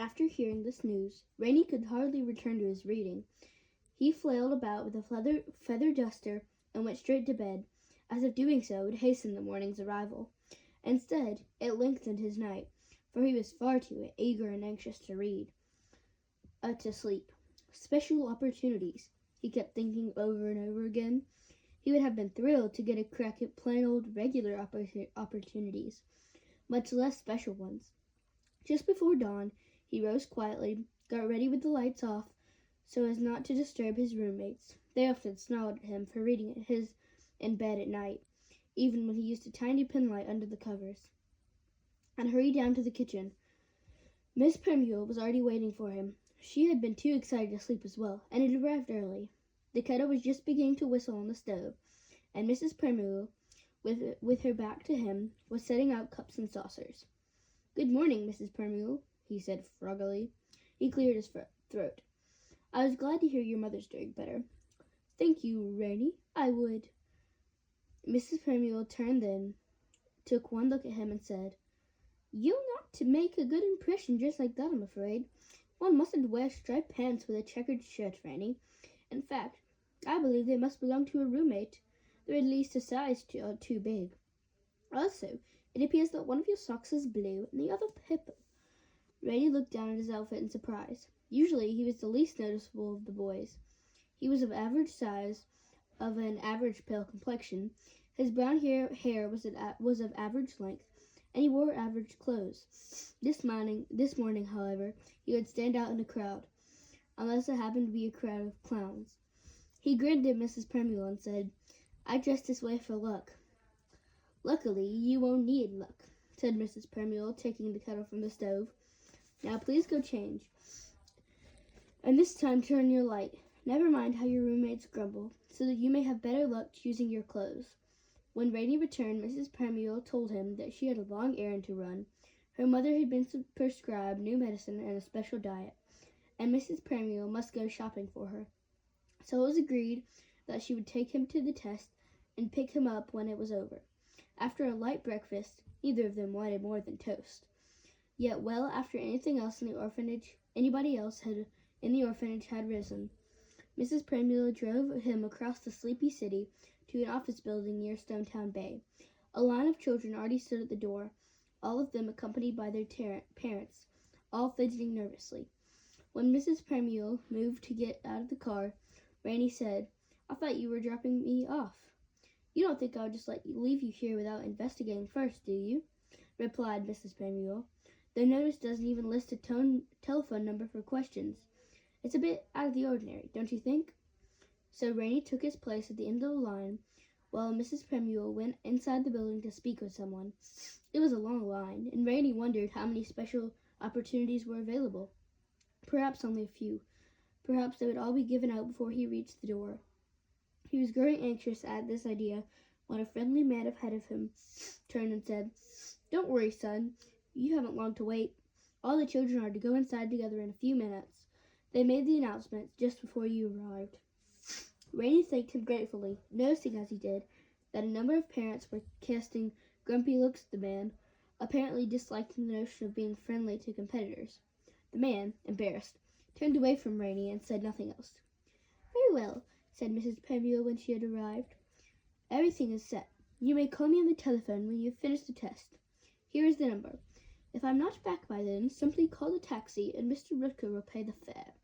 After hearing this news, Rainy could hardly return to his reading. He flailed about with a feather duster and went straight to bed, as if doing so would hasten the morning's arrival. Instead, it lengthened his night, for he was far too eager and anxious to sleep. Special opportunities, he kept thinking over and over again. He would have been thrilled to get a crack at plain old regular opportunities, much less special ones. Just before dawn, he rose quietly, got ready with the lights off, so as not to disturb his roommates. They often snarled at him for reading in bed at night, even when he used a tiny penlight under the covers, and hurried down to the kitchen. Miss Primule was already waiting for him. She had been too excited to sleep as well, and had arrived early. The kettle was just beginning to whistle on the stove, and Mrs. Primule, with her back to him, was setting out cups and saucers. "Good morning, Mrs. Primule," he said froggily. He cleared his throat. "I was glad to hear your mother's doing better." "Thank you, Rainy. I would." Mrs. Primule turned then, took one look at him, and said, "You're not to make a good impression just like that, I'm afraid. One mustn't wear striped pants with a checkered shirt, Rainy. In fact, I believe they must belong to a roommate. They're at least a size too big. Also, it appears that one of your socks is blue and the other purple." Rainy looked down at his outfit in surprise. Usually he was the least noticeable of the boys. He was of average size, of an average pale complexion. His brown hair was of average length, and he wore average clothes. This morning, however, he would stand out in a crowd, unless it happened to be a crowd of clowns. He grinned at Mrs. Primule and said, "I dressed this way for luck." "Luckily, you won't need luck," said Mrs. Primule, taking the kettle from the stove. "Now please go change, and this time turn your light. Never mind how your roommates grumble, so that you may have better luck choosing your clothes." When Rainy returned, Mrs. Primule told him that she had a long errand to run. Her mother had been prescribed new medicine and a special diet, and Mrs. Primule must go shopping for her. So it was agreed that she would take him to the test and pick him up when it was over. After a light breakfast, neither of them wanted more than toast. Yet well after anybody else in the orphanage had risen, Mrs. Primule drove him across the sleepy city to an office building near Stonetown Bay. A line of children already stood at the door, all of them accompanied by their parents, all fidgeting nervously. When Mrs. Primule moved to get out of the car, Rainy said, "I thought you were dropping me off." "You don't think I would just leave you here without investigating first, do you?" replied Mrs. Primule. "The notice doesn't even list a telephone number for questions. It's a bit out of the ordinary, don't you think?" So Rainy took his place at the end of the line, while Mrs. Primule went inside the building to speak with someone. It was a long line, and Rainy wondered how many special opportunities were available. Perhaps only a few. Perhaps they would all be given out before he reached the door. He was growing anxious at this idea when a friendly man ahead of him turned and said, "Don't worry, son. You haven't long to wait. All the children are to go inside together in a few minutes. They made the announcement just before you arrived." Rainy thanked him gratefully, noticing as he did that a number of parents were casting grumpy looks at the man, apparently disliking the notion of being friendly to competitors. The man, embarrassed, turned away from Rainy and said nothing else. "Very well," said Mrs. Primule when she had arrived. "Everything is set. You may call me on the telephone when you have finished the test. Here is the number. If I'm not back by then, simply call the taxi and Mr. Rutger will pay the fare.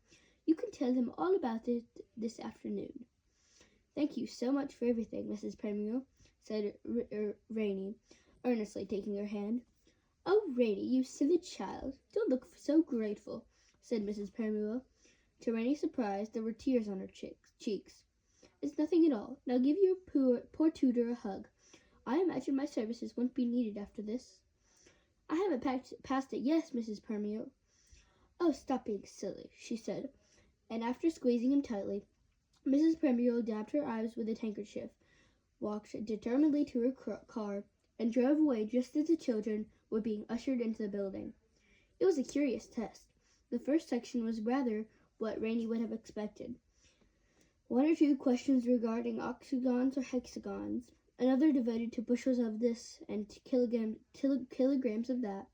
You can tell him all about it this afternoon." "Thank you so much for everything, Mrs. Primule," said Rainy, earnestly taking her hand. "Oh, Rainy, you silly child, don't look so grateful," said Mrs. Primule. To Rainy's surprise, there were tears on her cheeks. "It's nothing at all. Now give your poor tutor a hug. I imagine my services won't be needed after this." "I haven't passed it yet, Mrs. Primule." "Oh, stop being silly," she said, and after squeezing him tightly, Mrs. Primule dabbed her eyes with a handkerchief, walked determinedly to her car, and drove away just as the children were being ushered into the building. It was a curious test. The first section was rather what Rainy would have expected. One or two questions regarding octagons or hexagons, another devoted to bushels of this and kilograms of that,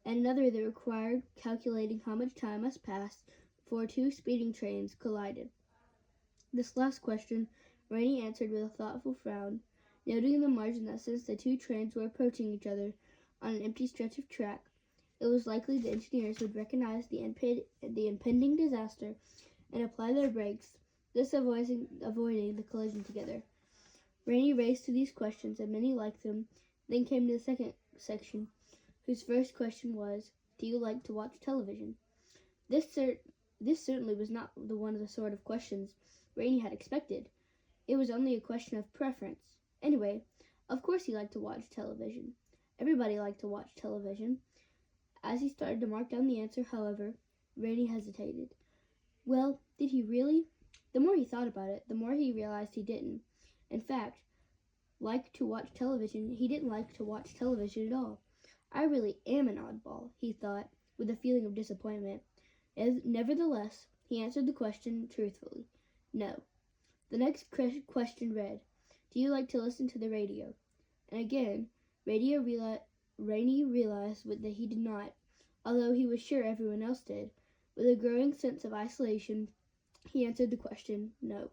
and another that required calculating how much time must pass before two speeding trains collided. This last question Rainey answered with a thoughtful frown, noting in the margin that since the two trains were approaching each other on an empty stretch of track, it was likely the engineers would recognize the impending disaster and apply their brakes, thus avoiding the collision together. Rainey raced through these questions, and many liked them. Then came to the second section, whose first question was, "Do you like to watch television?" This certainly was not the sort of questions Rainey had expected. It was only a question of preference. Anyway, of course he liked to watch television. Everybody liked to watch television. As he started to mark down the answer, however, Rainey hesitated. Well, did he really? The more he thought about it, the more he realized he didn't. In fact, like to watch television, he didn't like to watch television at all. I really am an oddball, he thought, with a feeling of disappointment. Nevertheless, he answered the question truthfully. No. The next question read, "Do you like to listen to the radio?" And again, Rainey realized that he did not, although he was sure everyone else did. With a growing sense of isolation, he answered the question, no.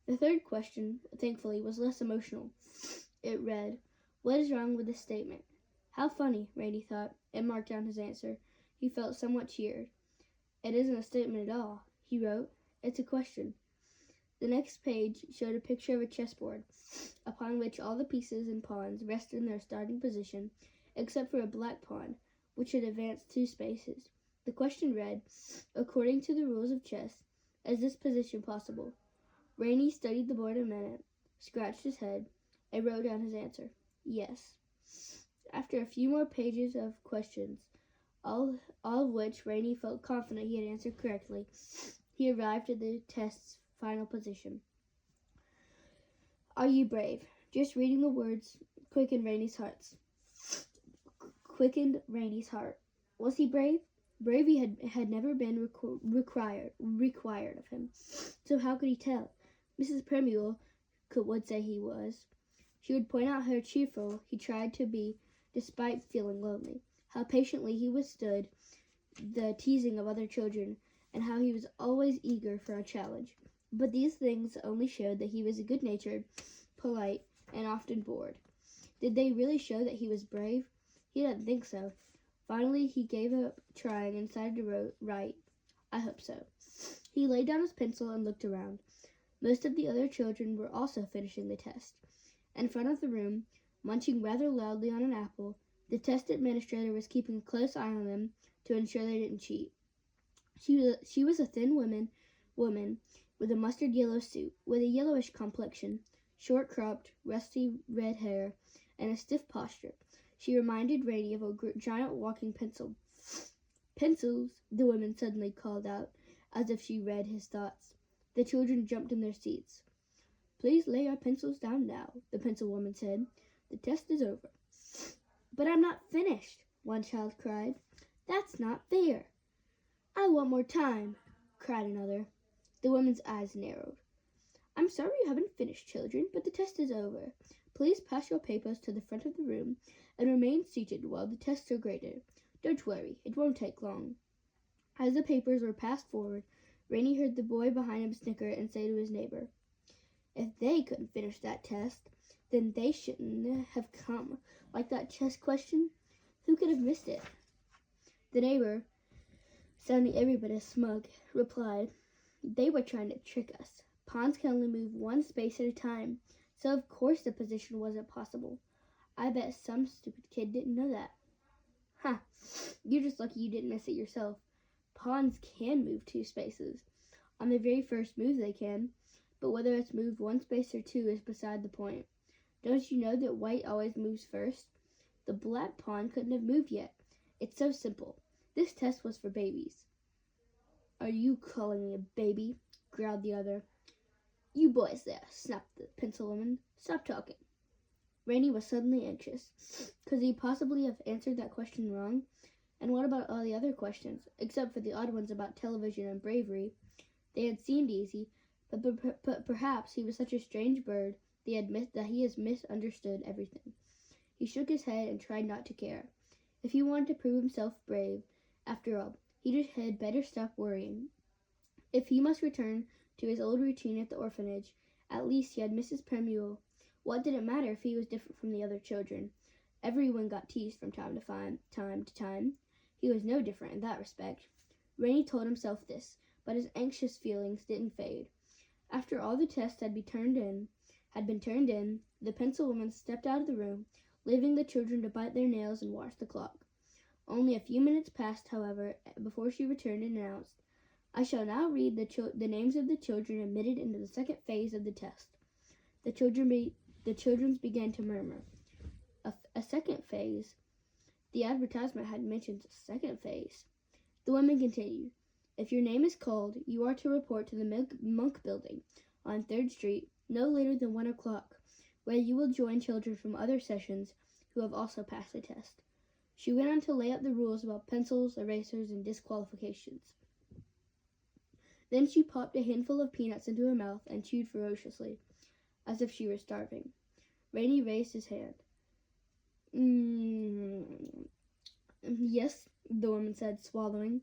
The third question, thankfully, was less emotional. It read, "What is wrong with this statement?" How funny, Rainey thought, and marked down his answer. He felt somewhat cheered. "It isn't a statement at all," he wrote. "It's a question." The next page showed a picture of a chessboard, upon which all the pieces and pawns rested in their starting position, except for a black pawn, which had advanced 2 spaces. The question read, "According to the rules of chess, is this position possible?" Rainey studied the board a minute, scratched his head, and wrote down his answer. Yes. After a few more pages of questions, all of which Rainey felt confident he had answered correctly, he arrived at the test's final position. "Are you brave?" Just reading the words quickened Rainey's heart. Was he brave? Bravery had never been required of him. So how could he tell? Mrs. Premuel would say he was. She would point out how cheerful he tried to be despite feeling lonely, how patiently he withstood the teasing of other children, and how he was always eager for a challenge. But these things only showed that he was good-natured, polite, and often bored. Did they really show that he was brave? He didn't think so. Finally, he gave up trying and decided to write, "I hope so." He laid down his pencil and looked around. Most of the other children were also finishing the test. In front of the room, munching rather loudly on an apple, the test administrator was keeping a close eye on them to ensure they didn't cheat. She was a thin woman with a mustard yellow suit, with a yellowish complexion, short cropped, rusty red hair, and a stiff posture. She reminded Rainey of a giant walking pencil. "Pencils," the woman suddenly called out, as if she read his thoughts. The children jumped in their seats. "Please lay your pencils down now," the pencil woman said. "The test is over." "But I'm not finished," one child cried. "That's not fair." "I want more time," cried another. The woman's eyes narrowed. "I'm sorry you haven't finished, children, but the test is over. Please pass your papers to the front of the room and remain seated while the tests are graded. Don't worry, it won't take long." As the papers were passed forward, Rainey heard the boy behind him snicker and say to his neighbor, "If they couldn't finish that test, then they shouldn't have come. Like that chess question, who could have missed it?" The neighbor, sounding every bit as smug, replied, "They were trying to trick us. Pawns can only move 1 space at a time, so of course the position wasn't possible. I bet some stupid kid didn't know that." "Huh, you're just lucky you didn't miss it yourself. Pawns can move 2 spaces. On the very first move they can, but whether it's moved 1 space or 2 is beside the point. Don't you know that white always moves first? The black pawn couldn't have moved yet. It's so simple. This test was for babies." "Are you calling me a baby?" growled the other. "You boys there," snapped the pencil woman. "Stop talking." Rainey was suddenly anxious. Could he possibly have answered that question wrong? And what about all the other questions, except for the odd ones about television and bravery? They had seemed easy, but perhaps he was such a strange bird that he has misunderstood everything. He shook his head and tried not to care. If he wanted to prove himself brave, after all, he had better stop worrying. If he must return to his old routine at the orphanage, at least he had Mrs. Pemuel. What did it matter if he was different from the other children? Everyone got teased from time to time. He was no different in that respect. Rainey told himself this, but his anxious feelings didn't fade. After all the tests had been turned in, the pencil woman stepped out of the room, leaving the children to bite their nails and watch the clock. Only a few minutes passed, however, before she returned and announced, "I shall now read the names of the children admitted into the second phase of the test." The children began to murmur. A second phase? The advertisement had mentioned a second phase. The woman continued, "If your name is called, you are to report to the Monk Building on 3rd Street no later than 1 o'clock, where you will join children from other sessions who have also passed the test." She went on to lay out the rules about pencils, erasers, and disqualifications. Then she popped a handful of peanuts into her mouth and chewed ferociously, as if she were starving. Rainey raised his hand. "Yes," the woman said, swallowing.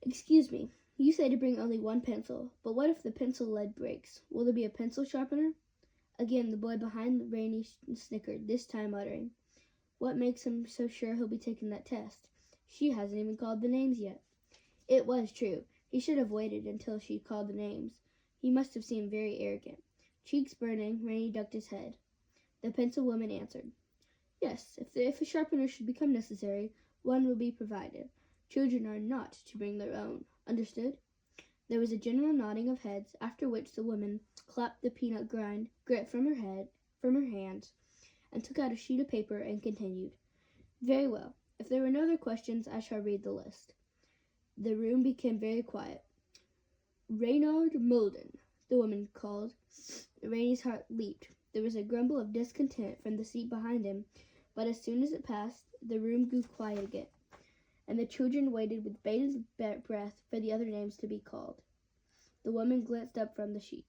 "Excuse me, you say to bring only one pencil, but what if the pencil lead breaks? Will there be a pencil sharpener?" Again the boy behind Rainey snickered, this time muttering, "What makes him so sure he'll be taking that test? She hasn't even called the names yet." It was true. He should have waited until she called the names. He must have seemed very arrogant. Cheeks burning, Rainey ducked his head. The pencil woman answered, "Yes, if a sharpener should become necessary, one will be provided. Children are not to bring their own. Understood?" There was a general nodding of heads, after which the woman clapped the peanut grit from her hands, and took out a sheet of paper and continued, "Very well. If there are no other questions, I shall read the list." The room became very quiet. "Reynard Mulden," the woman called. Rainey's heart leaped. There was a grumble of discontent from the seat behind him, but as soon as it passed, the room grew quiet again, and the children waited with bated breath for the other names to be called. The woman glanced up from the sheet.